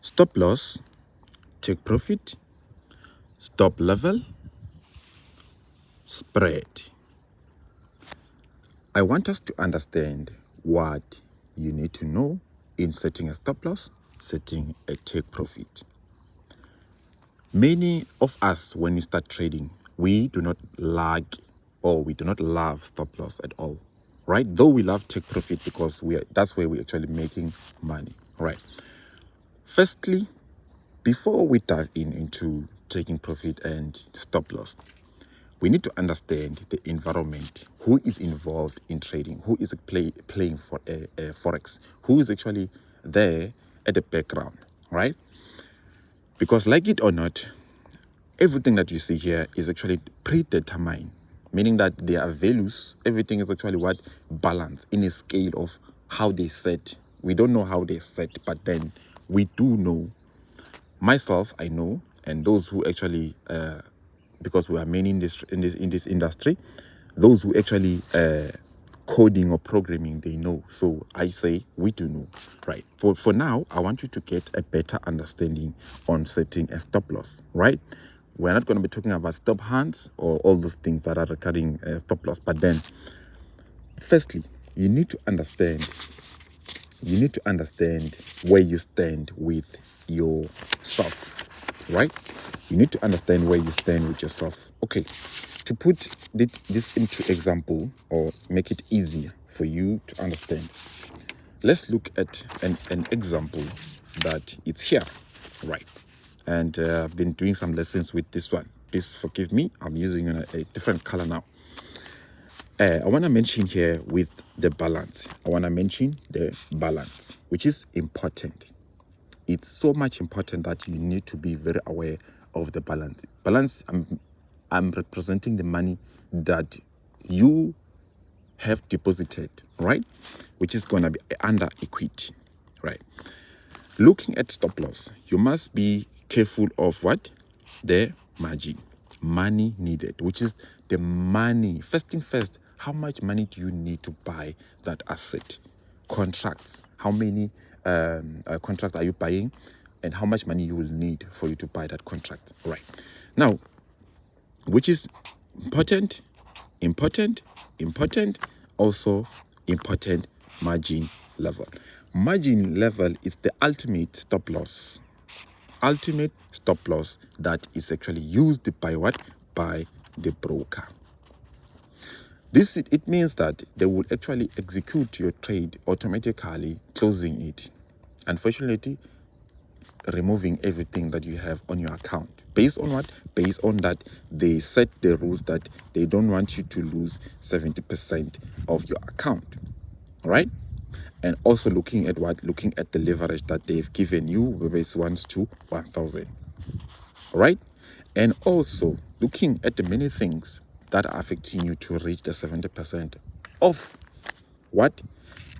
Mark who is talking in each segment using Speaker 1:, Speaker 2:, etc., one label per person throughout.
Speaker 1: Stop loss, take profit, stop level, spread. I want us to understand what you need to know in setting a stop loss, setting a take profit. Many of us, when we start trading, we do not like or we do not love stop loss at all, right? Though we love take profit because that's where we're actually making money, right? Firstly, before we dive into taking profit and stop loss, we need to understand the environment, who is involved in trading, who is playing for a Forex, who is actually there at the background, right? Because like it or not, everything that you see here is actually predetermined, meaning that there are values, everything is actually what balanced in a scale of how they set. We don't know how they set, but then we do know. Myself, I know, and those who actually, because we are many in this industry, those who actually coding or programming, they know. So I say we do know, right? For now, I want you to get a better understanding on setting a stop loss, right? We're not going to be talking about stop hands or all those things that are recurring stop loss, but then, firstly, you need to understand where you stand with yourself, right? You need to understand where you stand with yourself. Okay, to put this into example or make it easier for you to understand, let's look at an example that it's here, right? And I've been doing some lessons with this one. Please forgive me, I'm using a different color now. I want to mention here with the balance. I want to mention the balance, which is important. It's so much important that you need to be very aware of the balance. Balance, I'm representing the money that you have deposited, right? Which is going to be under equity, right? Looking at stop loss, you must be careful of what? The margin, money needed, which is the money. First thing first, how much money do you need to buy that asset? Contracts, how many contracts are you buying, and how much money you will need for you to buy that contract, right? Now, which is important, also important, margin level. Margin level is the ultimate stop loss. Ultimate stop loss that is actually used by what? By the broker. It means that they will actually execute your trade automatically, closing it. Unfortunately, removing everything that you have on your account. Based on what? Based on that, they set the rules that they don't want you to lose 70% of your account, right? And also looking at what? Looking at the leverage that they've given you, whether it's 1 to 1,000, right? And also looking at the many things that are affecting you to reach the 70% of what?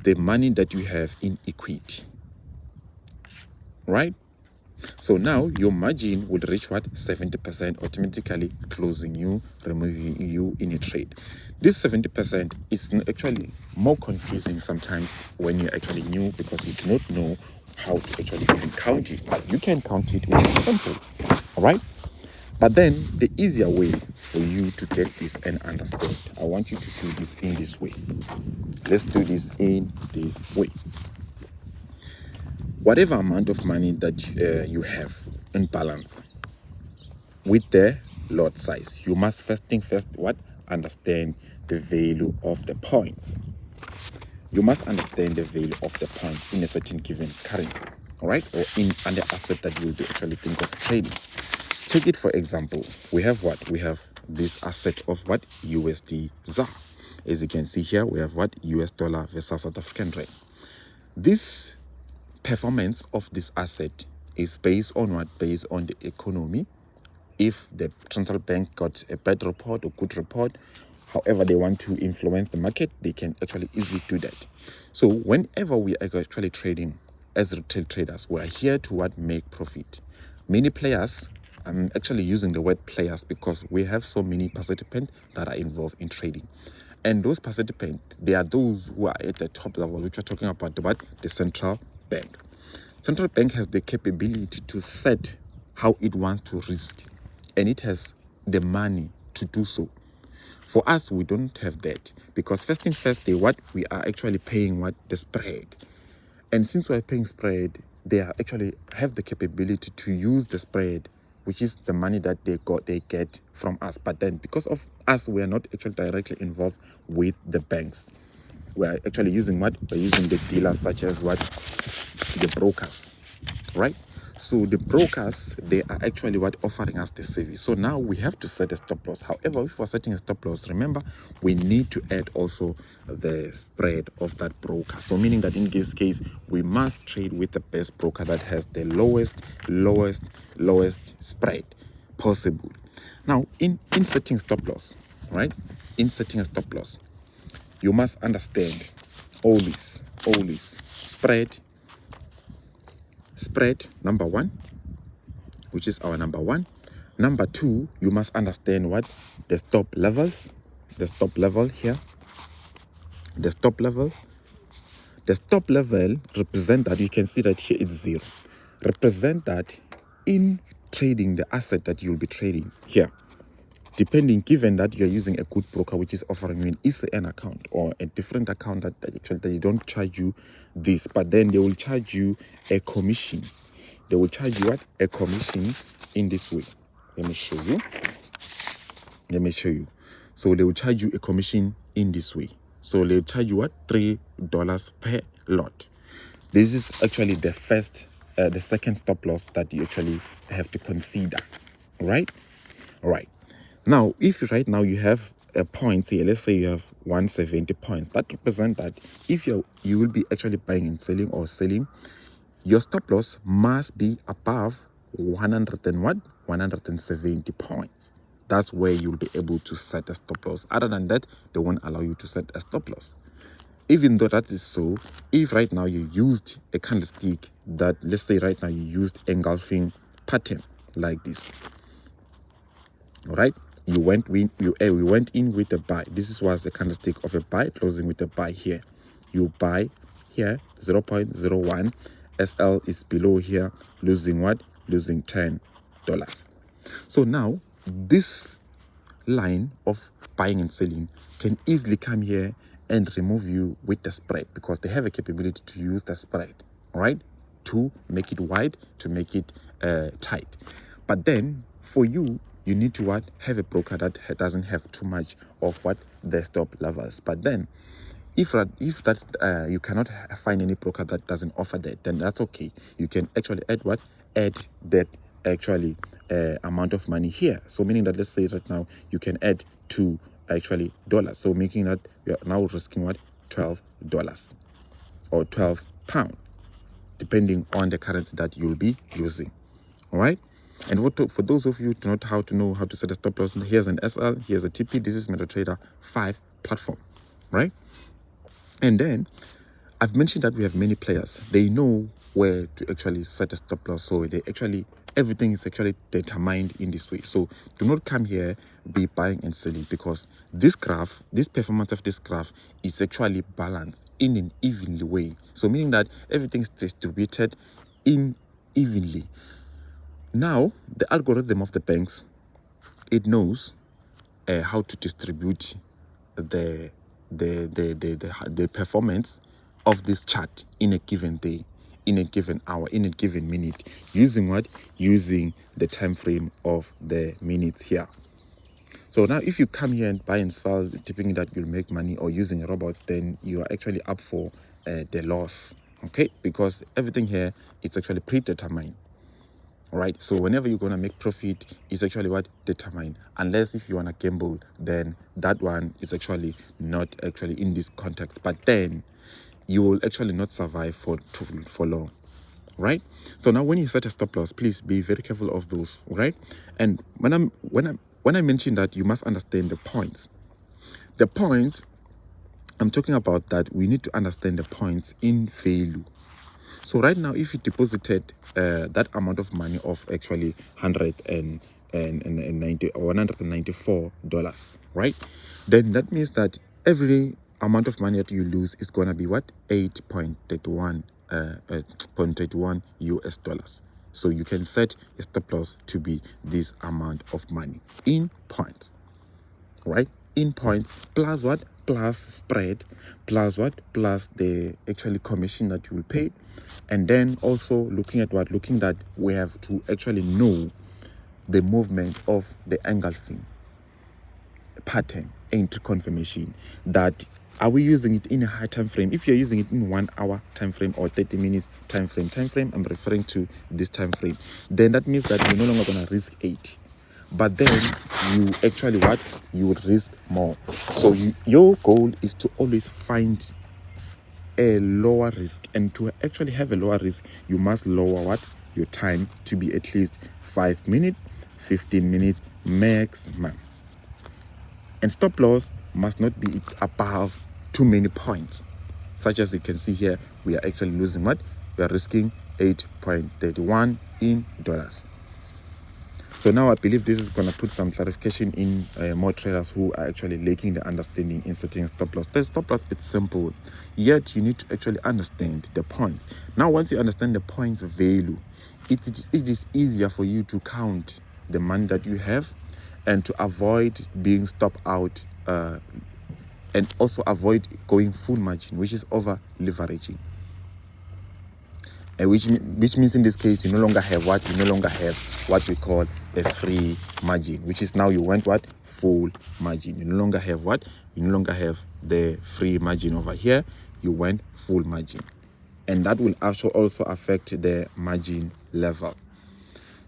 Speaker 1: The money that you have in equity, right? So now your margin will reach what? 70%, automatically closing you, removing you in a trade. This 70% is actually more confusing sometimes when you're actually new, because you do not know how to actually even count it. But you can count it, which is simple, all right? But then the easier way for you to get this and understand, I want you to do this in this way. Let's do this in this way. Whatever amount of money that you have in balance with the lot size, you must first what? Understand the value of the points. You must understand the value of the points in a certain given currency, all right? Or in an asset that you will be actually think of trading. Take it for example, we have what? We have this asset of what? USD ZAR. As you can see here, we have what? US dollar versus South African rand. This performance of this asset is based on what? Based on the economy. If the central bank got a bad report or good report, however they want to influence the market, they can actually easily do that. So whenever we are actually trading as retail traders, we are here to what? Make profit. Many players, I'm actually using the word players because we have so many participants that are involved in trading. And those participants, they are those who are at the top level, which we're talking about what? The central bank. Central bank has the capability to set how it wants to risk, and it has the money to do so. For us, we don't have that, because first thing first, what we are actually paying, what the spread. And since we're paying spread, they are actually have the capability to use the spread, which is the money that they get from us. But then because of us, we are not actually directly involved with the banks. We are actually using what? We're using the dealers, such as what? The brokers, right? So the brokers, they are actually what? Offering us the service. So now we have to set a stop loss. However, if we're setting a stop loss, remember, we need to add also the spread of that broker. So meaning that in this case, we must trade with the best broker that has the lowest spread possible. Now, in setting stop loss, right? In setting a stop loss, you must understand all this spread number one, which is our number one. Number two, you must understand what? The stop levels, the stop level here, the stop level represent that. You can see that here it's 0, represent that in trading the asset that you'll be trading here, depending, given that you're using a good broker which is offering you an ECN account or a different account that actually they don't charge you this, but then they will charge you a commission. They will charge you what? A commission in this way. Let me show you. So they will charge you a commission in this way. So they'll charge you what? $3 per lot. This is actually the second stop loss that you actually have to consider, right? All right. Now, if right now you have a point here, let's say you have 170 points, that represents that if you will be actually buying and selling, or selling, your stop loss must be above 170 points. That's where you'll be able to set a stop loss. Other than that, they won't allow you to set a stop loss. Even though that is so, if right now you used a candlestick that, let's say right now you used engulfing pattern like this, all right, we went in with a buy. This was the candlestick of a buy, closing with a buy here. You buy here 0.01, SL is below here, losing what? Losing $10. So now this line of buying and selling can easily come here and remove you with the spread, because they have a capability to use the spread, all right, to make it wide, to make it tight. But then for you, you need to what? Have a broker that doesn't have too much of what? The stop levels. But then if that's you cannot find any broker that doesn't offer that, then that's okay. You can actually add what? Add that actually amount of money here. So meaning that, let's say right now you can add $2 actually dollars. So making that we are now risking what? $12 or £12, depending on the currency that you'll be using. All right. And for those of you who do not know how to set a stop loss, here's an SL, here's a TP. This is Metatrader 5 platform, right? And then I've mentioned that we have many players. They know where to actually set a stop loss. So everything is actually determined in this way. So do not come here be buying and selling, because this performance of this graph is actually balanced in an evenly way. So meaning that everything is distributed in evenly. Now, the algorithm of the banks, it knows how to distribute the performance of this chart in a given day, in a given hour, in a given minute, using what? Using the time frame of the minutes here. So now if you come here and buy and sell, tipping that you'll make money, or using robots, then you are actually up for the loss, okay? Because everything here, it's actually predetermined. All right, so whenever you're going to make profit, is actually what? Determined. Unless if you want to gamble, then that one is actually not actually in this context. But then you will actually not survive for long, right? So now when you set a stop loss, please be very careful of those, right? And when I mention that, you must understand the points. The points I'm talking about, that we need to understand the points in value. So right now, if you deposited that amount of money of actually $194, right? Then that means that every amount of money that you lose is gonna be what? 8.31 0.31 US dollars. So you can set a stop loss to be this amount of money in points, right? In points, plus what? Plus spread, plus what? Plus the actually commission that you will pay. And then also looking at what? Looking that we have to actually know the movement of the engulfing pattern entry confirmation. That are we using it in a high time frame? If you're using it in 1 hour time frame or 30 minutes time frame, I'm referring to this time frame, then that means that you're no longer going to risk 80, but then you actually what? You would risk more. So your goal is to always find a lower risk, and to actually have a lower risk, you must lower what? Your time to be at least 5 minutes, 15 minutes maximum. And stop loss must not be above too many points. Such as you can see here, we are actually losing what? We are risking 8.31 in dollars. So now I believe this is going to put some clarification in more traders who are actually lacking the understanding in setting stop loss. The stop loss, it's simple, yet you need to actually understand the points. Now, once you understand the points value, it is easier for you to count the money that you have and to avoid being stopped out and also avoid going full margin, which is over leveraging. Which means in this case, you no longer have what? You no longer have what we call a free margin, which is now you went what? Full margin. You no longer have what? You no longer have the free margin over here. You went full margin. And that will also affect the margin level.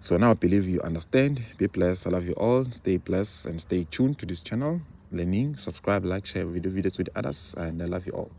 Speaker 1: So now I believe you understand. Be blessed. I love you all. Stay blessed and stay tuned to this channel. Learning, subscribe, like, share videos with others. And I love you all.